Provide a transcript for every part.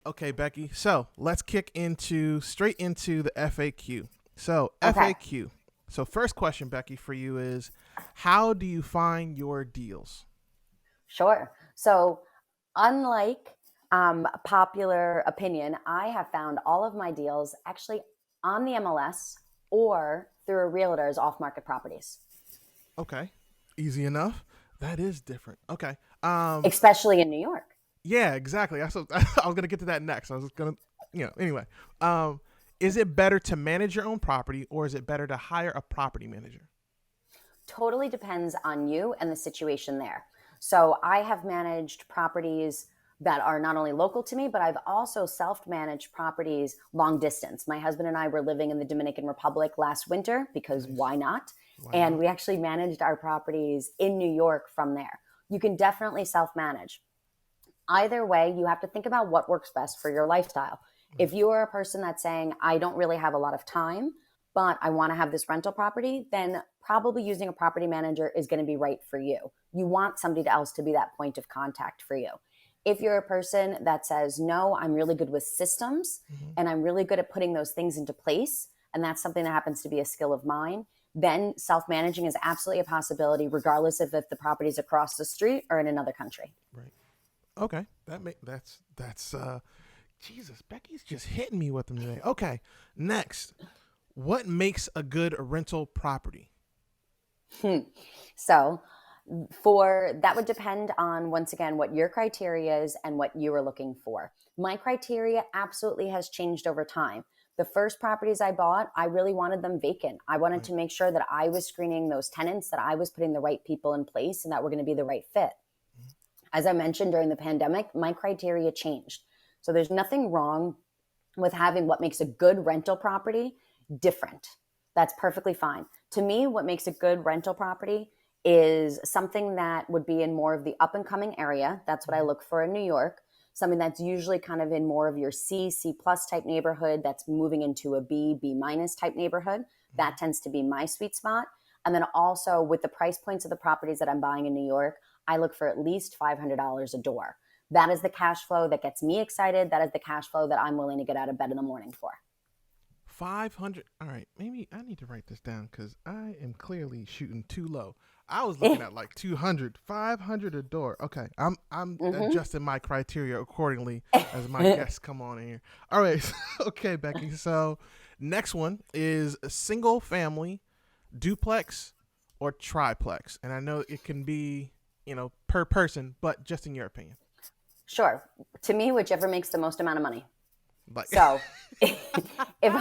Okay, Becky. So let's kick into straight into the FAQ. So Okay, FAQ. So first question, Becky, for you is, how do you find your deals? sure. So, unlike popular opinion, I have found all of my deals actually on the MLS or through a realtor's off market properties, Okay, easy enough. That is different. Okay. Um. especially in New York. Yeah, exactly. I was gonna get to that next. I was gonna, Anyway. Um. Is it better to manage your own property or is it better to hire a property manager? Totally depends on you and the situation there. So, I have managed properties that are not only local to me, but I've also self managed properties long distance. My husband and I were living in the Dominican Republic last winter because Nice. why not? Why And not? we actually managed our properties in New York from there. You can definitely self manage. Either way, you have to think about what works best for your lifestyle. Right. If you are a person that's saying, I don't really have a lot of time, but I want to have this rental property, then probably using a property manager is going to be right for you. You want somebody else to be that point of contact for you. If you're a person that says, no, I'm really good with systems Hmm. and I'm really good at putting those things into place, and that's something that happens to be a skill of mine, then self managing is absolutely a possibility, regardless of if the property is across the street or in another country. Right. Okay. That's Jesus, Becky's just hitting me with them today. Okay. Next, what makes a good rental property? Hmm. So, for that would depend on once again what your criteria is and what you are looking for. My criteria absolutely has changed over time. The first properties I bought, I really wanted them vacant. I wanted Right. to make sure that I was screening those tenants, that I was putting the right people in place, and that were going to be the right fit. As I mentioned during the pandemic, my criteria changed. So there's nothing wrong with having what makes a good rental property different. That's perfectly fine. To me, what makes a good rental property is something that would be in more of the up and coming area. That's what I Mm-hmm. look for in New York. Something that's usually kind of in more of your C plus type neighborhood that's moving into a B minus type neighborhood. Mm-hmm. That tends to be my sweet spot. And then also with the price points of the properties that I'm buying in New York, I look for at least $500 a door. That is the cash flow that gets me excited. That is the cash flow that I'm willing to get out of bed in the morning for. 500. All right. Maybe I need to write this down because I am clearly shooting too low. I was looking at like 200, 500 a door. Okay. I'm Mm-hmm. adjusting my criteria accordingly as my guests come on in here. All right. Okay, Becky. So, next one is a single family, duplex, or triplex. And I know it can be, per person, but just in your opinion. Sure. To me, whichever makes the most amount of money. Like, So if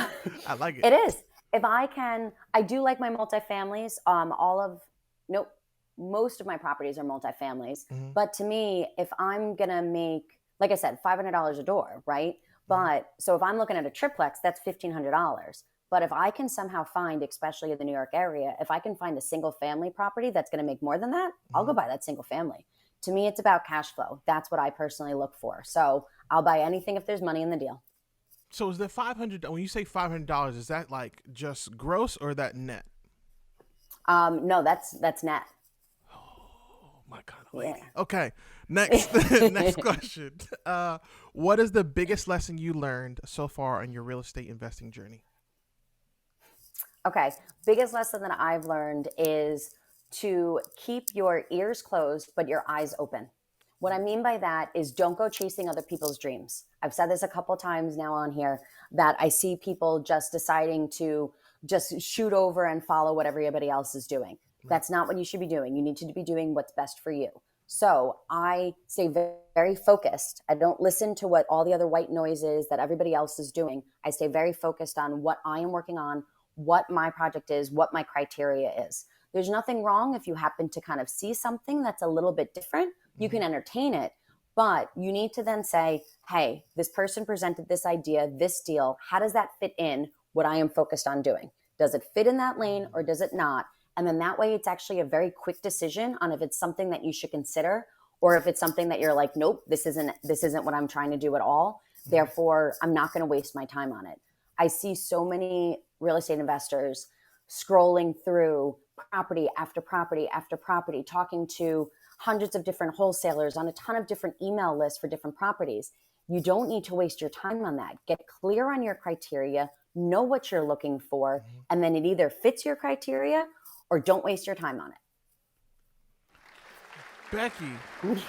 I like it. it is, if I can, I do like my multifamilies. All of, nope, most of my properties are multifamilies. Hmm. But to me, if I'm going to make, like I said, $500 a door, right? Hmm. But so if I'm looking at a triplex, that's $1,500. But if I can somehow find, especially in the New York area, if I can find a single family property that's going to make more than that, I'll Hmm. go buy that single family. To me, it's about cash flow. That's what I personally look for. So I'll buy anything if there's money in the deal. So is the 500? When you say $500, is that like just gross or that net? No, that's net. Oh, my kind of Yeah. lady. Okay, next next question. What is the biggest lesson you learned so far on your real estate investing journey? Okay. Biggest lesson that I've learned is to keep your ears closed, but your eyes open. What I mean by that is don't go chasing other people's dreams. I've said this a couple times now on here that I see people just deciding to just shoot over and follow what everybody else is doing. Right. That's not what you should be doing. You need to be doing what's best for you. So I stay very focused. I don't listen to what all the other white noise is that everybody else is doing. I stay very focused on what I am working on, what my project is, what my criteria is. There's nothing wrong if you happen to kind of see something that's a little bit different. You Mm-hmm. can entertain it, but you need to then say, hey, this person presented this idea, this deal. How does that fit in what I am focused on doing? Does it fit in that lane or does it not? And then that way, it's actually a very quick decision on if it's something that you should consider or if it's something that you're like, nope, this isn't what I'm trying to do at all. Mm-hmm. Therefore, I'm not going to waste my time on it. I see so many real estate investors scrolling through property after property after property, talking to hundreds of different wholesalers on a ton of different email lists for different properties. You don't need to waste your time on that. Get clear on your criteria, know what you're looking for, and then it either fits your criteria or don't waste your time on it. Becky,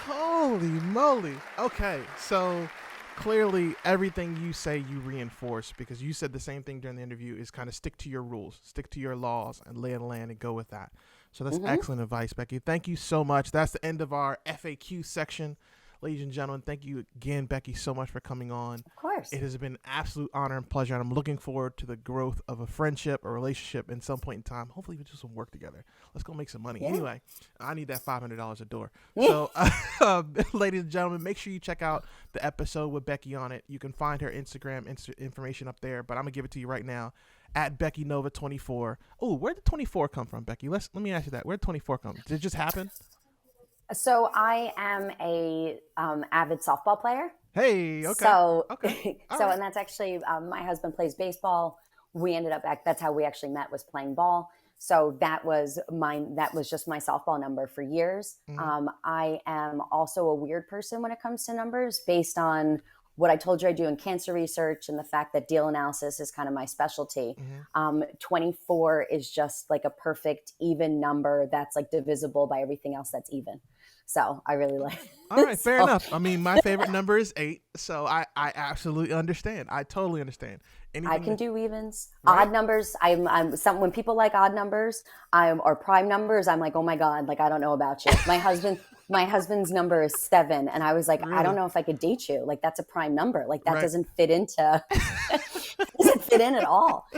holy moly. Okay, so clearly everything you say you reinforce, because you said the same thing during the interview, is kind of stick to your rules, stick to your laws, and lay of the land and go with that. So that's excellent advice, Becky. Thank you so much. That's the end of our FAQ section. Ladies and gentlemen, thank you again, Becky, so much for coming on. Of course. It has been an absolute honor and pleasure, and I'm looking forward to the growth of a friendship, a relationship in some point in time. Hopefully we do some work together. Let's go make some money. Anyway, I need that $500 a door. So, ladies and gentlemen, make sure you check out the episode with Becky on it. You can find her Instagram information up there, but I'm going to give it to you right now. At Becky Nova 24. Oh, where did 24 come from, Becky? Let me ask you that. Where did 24 come? Did it just happen? So I am a avid softball player. Hey, okay. So, okay. Right. And that's actually my husband plays baseball. We ended up that's how we actually met, was playing ball. So that was just my softball number for years. I am also a weird person when it comes to numbers, based on what I told you I do in cancer research and the fact that deal analysis is kind of my specialty. 24 is just like a perfect even number that's like divisible by everything else that's even. So I really like it. All right, fair enough. I mean, my favorite number is 8, so I absolutely understand. I totally understand. I can do evens, right? Odd numbers. When people like odd numbers, or prime numbers, I'm like, oh my God, like I don't know about you. My husband's number is 7, and I was like, really? I don't know if I could date you. Like that's a prime number. Like that doesn't fit into doesn't fit in at all.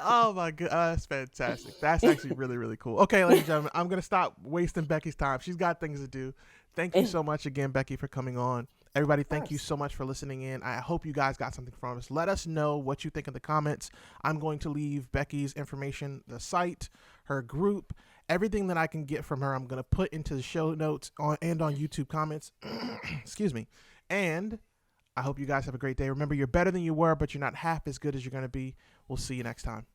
Oh my God, that's fantastic. That's actually really, really cool. Okay, ladies and gentlemen, I'm gonna stop wasting Becky's time. She's got things to do. Thank you so much again, Becky, for coming on. Everybody, thank you so much for listening in. I hope you guys got something from us. Let us know what you think in the comments. I'm going to leave Becky's information, the site, her group, everything that I can get from her. I'm going to put into the show notes and on YouTube comments. Excuse me. And I hope you guys have a great day. Remember, you're better than you were, but you're not half as good as you're going to be. We'll see you next time.